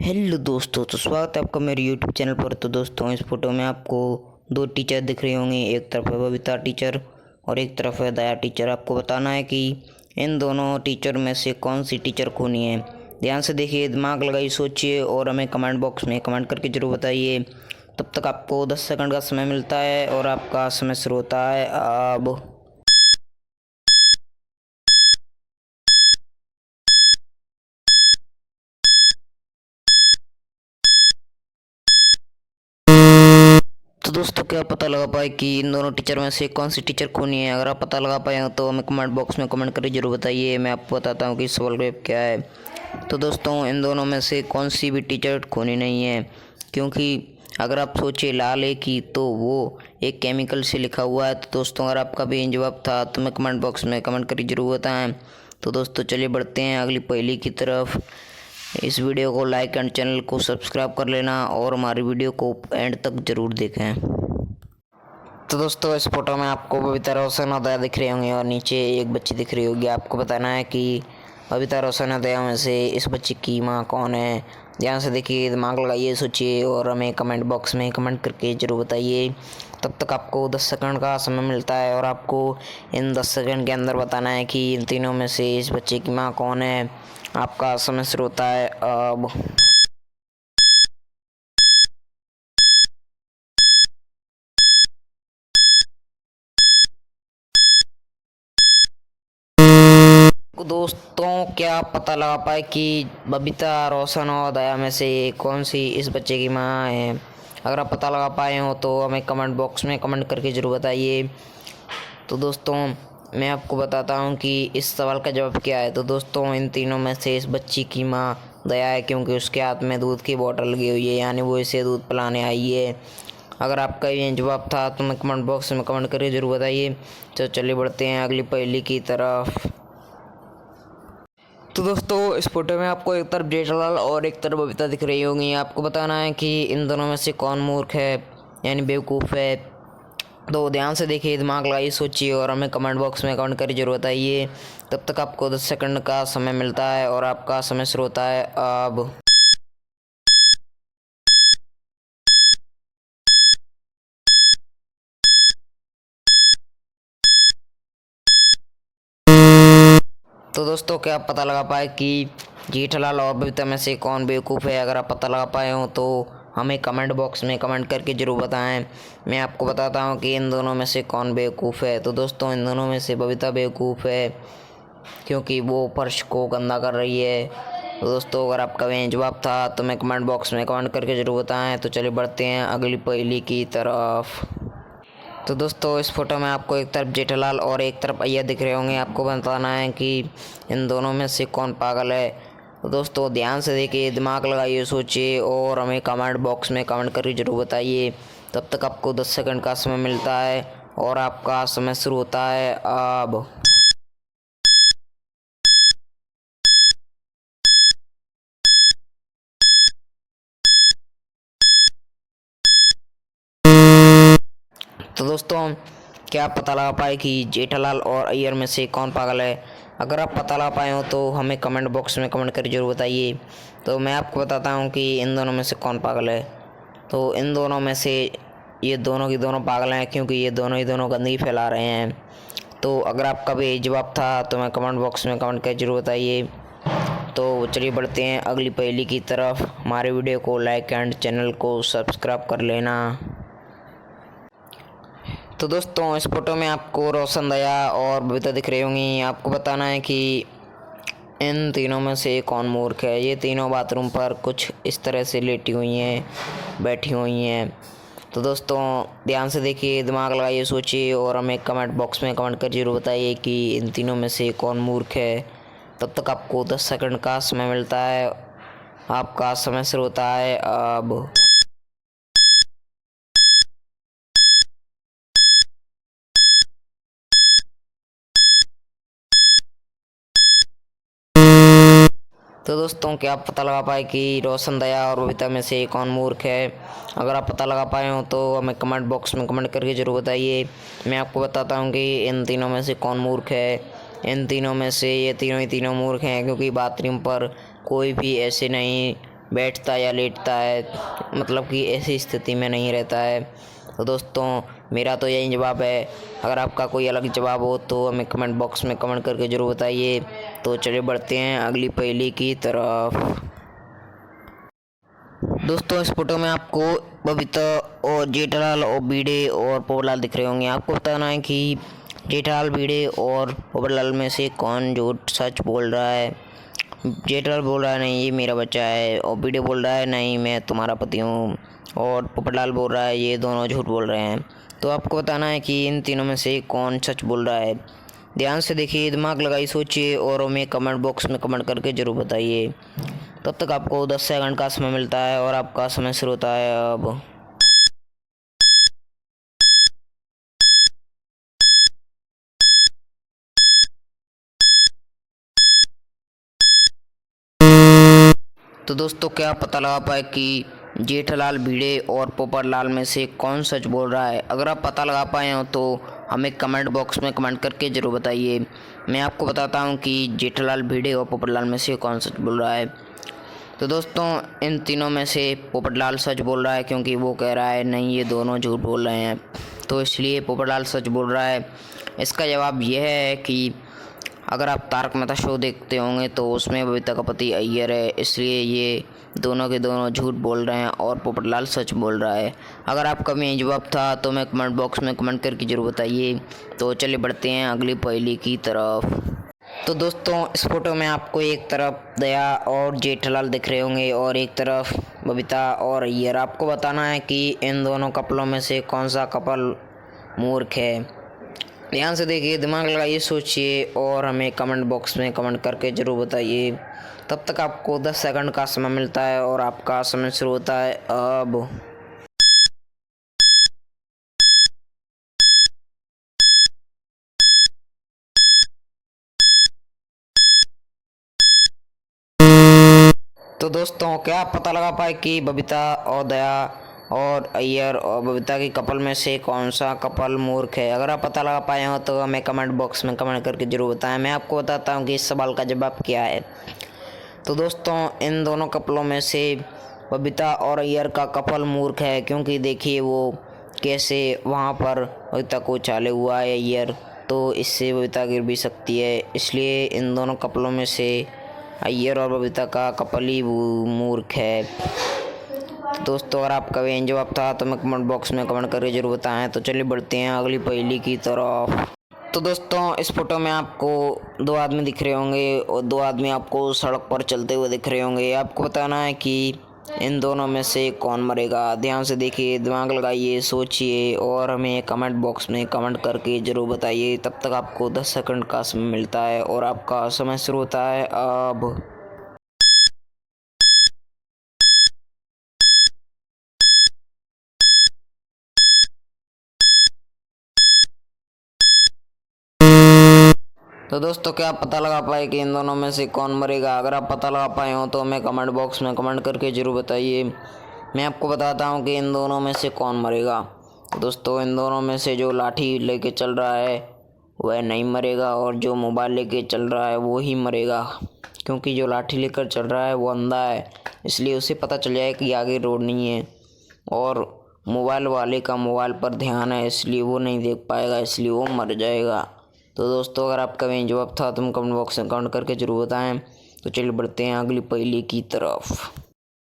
Hello दोस्तों, तो स्वागत है आपका मेरे यूट्यूब चैनल पर। तो दोस्तों, इस फोटो में आपको दो टीचर दिख रही होंगी। एक तरफ है बबीता टीचर और एक तरफ है दया टीचर। आपको बताना है कि इन दोनों टीचर में से कौन सी टीचर खूनी है। ध्यान से देखिए, दिमाग लगाइए, सोचिए और हमें कमेंट बॉक्स में कमेंट करके ज़रूर बताइए। तब तक आपको 10 सेकंड का समय मिलता है और आपका समय शुरू होता है अब। तो दोस्तों, क्या पता लगा पाए कि इन दोनों टीचर में से कौन सी टीचर खूनी है? अगर आप पता लगा पाए हो तो हमें कमेंट बॉक्स में कमेंट करके जरूर बताइए। मैं आपको बताता हूँ कि सवाल का क्या है। तो दोस्तों, इन दोनों में से कौन सी भी टीचर खूनी नहीं है, क्योंकि अगर आप सोचिए लाल है की तो वो एक केमिकल से लिखा हुआ है। तो दोस्तों, अगर आपका भी जवाब था तो मैं कमेंट बॉक्स में कमेंट करके जरूर बताएं। तो दोस्तों, चलिए बढ़ते हैं अगली पहेली की तरफ। इस वीडियो को लाइक एंड चैनल को सब्सक्राइब कर लेना और हमारी वीडियो को एंड तक ज़रूर देखें। तो दोस्तों, इस फोटो में आपको बबीता रोशन और दया दिख रहे होंगे और नीचे एक बच्ची दिख रही होगी। आपको बताना है कि बबीता रोशन और दया में से इस बच्ची की माँ कौन है। ध्यान से देखिए, दिमाग लगाइए, सोचिए और हमें कमेंट बॉक्स में कमेंट करके ज़रूर बताइए। तब तक आपको 10 सेकंड का समय मिलता है और आपको इन 10 सेकंड के अंदर बताना है कि इन तीनों में से इस बच्चे की माँ कौन है। आपका समय शुरू होता है अब। दोस्तों, क्या आप पता लगा पाए कि बबीता रोशन और दया में से कौन सी इस बच्चे की माँ है? अगर आप पता लगा पाए हो तो हमें कमेंट बॉक्स में कमेंट करके ज़रूर बताइए। तो दोस्तों, मैं आपको बताता हूँ कि इस सवाल का जवाब क्या है। तो दोस्तों, इन तीनों में से इस बच्ची की माँ दया है, क्योंकि उसके हाथ में दूध की बोतल लगी हुई है, यानी वो इसे दूध पिलाने आई है। अगर आपका ये जवाब था तो मैं कमेंट बॉक्स में कमेंट करके ज़रूर बताइए। तो चलिए बढ़ते हैं अगली पहेली की तरफ। तो दोस्तों, इस फोटो में आपको एक तरफ जेठालाल और एक तरफ बबीता दिख रही होंगी। आपको बताना है कि इन दोनों में से कौन मूर्ख है, यानी बेवकूफ़ है। तो ध्यान से देखिए, दिमाग लगाइए, सोचिए और हमें कमेंट बॉक्स में कमेंट करके जरूर बताइए। तब तक आपको 10 सेकंड का समय मिलता है और आपका समय शुरू होता है अब। तो दोस्तों, क्या आप पता लगा पाए कि जेठालाल और बबीता में से कौन बेवकूफ़ है? अगर आप पता लगा पाए हो तो हमें कमेंट बॉक्स में कमेंट करके ज़रूर बताएं। मैं आपको बताता हूं कि इन दोनों में से कौन बेवकूफ़ है। तो दोस्तों, इन दोनों में से बबीता बेवकूफ़ है, क्योंकि वो फर्श को गंदा कर रही है। तो दोस्तों, अगर आपका वही जवाब था तो मैं कमेंट बॉक्स में कमेंट करके ज़रूर बताएं। तो चलिए बढ़ते हैं अगली पहेली की तरफ। तो दोस्तों, इस फोटो में आपको एक तरफ जेठालाल और एक तरफ अय्या दिख रहे होंगे। आपको बताना है कि इन दोनों में से कौन पागल है। तो दोस्तों, ध्यान से देखिए, दिमाग लगाइए, सोचिए और हमें कमेंट बॉक्स में कमेंट करके ज़रूर बताइए। तब तक आपको 10 सेकंड का समय मिलता है और आपका समय शुरू होता है अब। तो दोस्तों, क्या आप पता लगा पाए कि जेठालाल और अय्यर में से कौन पागल है? अगर आप पता लगा पाए हो तो हमें कमेंट बॉक्स में कमेंट करके ज़रूर बताइए। तो मैं आपको बताता हूँ कि इन दोनों में से कौन पागल है। तो इन दोनों में से ये दोनों की दोनों पागल हैं, क्योंकि ये दोनों ही दोनों गंदगी फैला रहे हैं। तो अगर आपका भी जवाब था तो मैं कमेंट बॉक्स में कमेंट करके ज़रूर बताइए। तो चलिए बढ़ते हैं अगली पहेली की तरफ। हमारे वीडियो को लाइक एंड चैनल को सब्सक्राइब कर लेना। तो दोस्तों, इस फोटो में आपको रोशन, दया और बबीता दिख रही होंगी। आपको बताना है कि इन तीनों में से कौन मूर्ख है। ये तीनों बाथरूम पर कुछ इस तरह से लेटी हुई हैं, बैठी हुई हैं। तो दोस्तों, ध्यान से देखिए, दिमाग लगाइए, सोचिए और हमें कमेंट बॉक्स में कमेंट कर जरूर बताइए कि इन तीनों में से कौन मूर्ख है। तब तक आपको 10 सेकंड का समय मिलता है। आपका समय शुरू होता है अब। तो दोस्तों, क्या आप पता लगा पाए कि रोशन, दया और बबीता में से कौन मूर्ख है? अगर आप पता लगा पाए हो तो हमें कमेंट बॉक्स में कमेंट करके ज़रूर बताइए। मैं आपको बताता हूँ कि इन तीनों में से कौन मूर्ख है। इन तीनों में से ये तीनों ही तीनों मूर्ख हैं, क्योंकि बाथरूम पर कोई भी ऐसे नहीं बैठता या लेटता है, मतलब कि ऐसी स्थिति में नहीं रहता है। तो दोस्तों मेरा तो यही जवाब है। अगर आपका कोई अलग जवाब हो तो हमें कमेंट बॉक्स में कमेंट करके ज़रूर बताइए। तो चलिए बढ़ते हैं अगली पहेली की तरफ। दोस्तों इस फोटो में आपको बबीता और जेठालाल और भिड़े और पोपटलाल दिख रहे होंगे। आपको बताना है कि जेठालाल, भिड़े और पोपटलाल में से कौन झूठ सच बोल रहा है। जेठालाल बोल रहा है नहीं ये मेरा बच्चा है, और भिड़े बोल रहा है नहीं मैं तुम्हारा पति हूँ, और पोपटलाल बोल रहा है ये दोनों झूठ बोल रहे हैं। तो आपको बताना है कि इन तीनों में से कौन सच बोल रहा है। ध्यान से देखिए, दिमाग लगाइए, सोचिए और हमें कमेंट बॉक्स में कमेंट करके ज़रूर बताइए। तब तक आपको 10 सेकंड का समय मिलता है और आपका समय शुरू होता है अब। तो दोस्तों क्या आप पता लगा पाए कि जेठालाल, भिड़े और पोपटलाल में से कौन सच बोल रहा है। अगर आप पता लगा पाए हो तो हमें कमेंट बॉक्स में कमेंट करके ज़रूर बताइए। मैं आपको बताता हूँ कि जेठालाल, भिड़े और पोपटलाल में से कौन सच बोल रहा है। तो दोस्तों इन तीनों में से पोपटलाल सच बोल रहा है, क्योंकि वो कह रहा है नहीं ये दोनों झूठ बोल रहे हैं, तो इसलिए पोपटलाल सच बोल रहा है। इसका जवाब यह है कि अगर आप तारक मेहता शो देखते होंगे तो उसमें बबीता का पति अय्यर है, इसलिए ये दोनों के दोनों झूठ बोल रहे हैं और पोपटलाल सच बोल रहा है। अगर आपका भी यही जवाब था तो मैं कमेंट बॉक्स में कमेंट करके ज़रूर बताइए। तो चलिए बढ़ते हैं अगली पहेली की तरफ। तो दोस्तों इस फोटो में आपको एक तरफ दया और जेठालाल दिख रहे होंगे और एक तरफ बबीता और अय्यर। आपको बताना है कि इन दोनों कपलों में से कौन सा कपल मूर्ख है। ध्यान से देखिए, दिमाग लगाइए, सोचिए और हमें कमेंट बॉक्स में कमेंट करके ज़रूर बताइए। तब तक आपको 10 सेकंड का समय मिलता है और आपका समय शुरू होता है अब। तो दोस्तों क्या आप पता लगा पाए कि बबीता और दया और अय्यर और बबीता की कपल में से कौन सा कपल मूर्ख है। अगर आप पता लगा पाए हो तो हमें कमेंट बॉक्स में कमेंट करके ज़रूर बताएं। मैं आपको बताता हूँ कि इस सवाल का जवाब क्या है। तो दोस्तों इन दोनों कपलों में से बबीता और अय्यर का कपल मूर्ख है, क्योंकि देखिए वो कैसे वहाँ पर बबीता को उछाले हुआ है अय्यर, तो इससे बबीता गिर भी सकती है। इसलिए इन दोनों कपलों में से अय्यर और बबीता का कपल ही मूर्ख है। तो दोस्तों अगर आपका भी यही जवाब था तो मैं कमेंट बॉक्स में कमेंट करके जरूर बताएं। तो चलिए बढ़ते हैं अगली पहेली की तरफ। तो दोस्तों इस फोटो में आपको दो आदमी दिख रहे होंगे और दो आदमी आपको सड़क पर चलते हुए दिख रहे होंगे। आपको बताना है कि इन दोनों में से कौन मरेगा। ध्यान से देखिए, दिमाग लगाइए, सोचिए और हमें कमेंट बॉक्स में कमेंट करके ज़रूर बताइए। तब तक आपको 10 सेकंड का समय मिलता है और आपका समय शुरू होता है अब। तो दोस्तों क्या आप पता लगा पाए कि इन दोनों में से कौन मरेगा। अगर आप पता लगा पाए हो तो हमें कमेंट बॉक्स में कमेंट करके ज़रूर बताइए। मैं आपको बताता हूँ कि इन दोनों में से कौन मरेगा। तो दोस्तों इन दोनों में से जो लाठी लेके चल रहा है वह नहीं मरेगा, और जो मोबाइल लेके चल रहा है वो ही मरेगा, क्योंकि जो लाठी लेकर चल रहा है वो अंधा है, इसलिए उसे पता चल जाए कि आगे रोड नहीं है, और मोबाइल वाले का मोबाइल पर ध्यान है इसलिए वो नहीं देख पाएगा, इसलिए वो मर जाएगा। तो दोस्तों अगर आपका भी जवाब था तो कमेंट बॉक्स में कमेंट करके ज़रूर बताएं। तो चलिए बढ़ते हैं अगली पहेली की तरफ।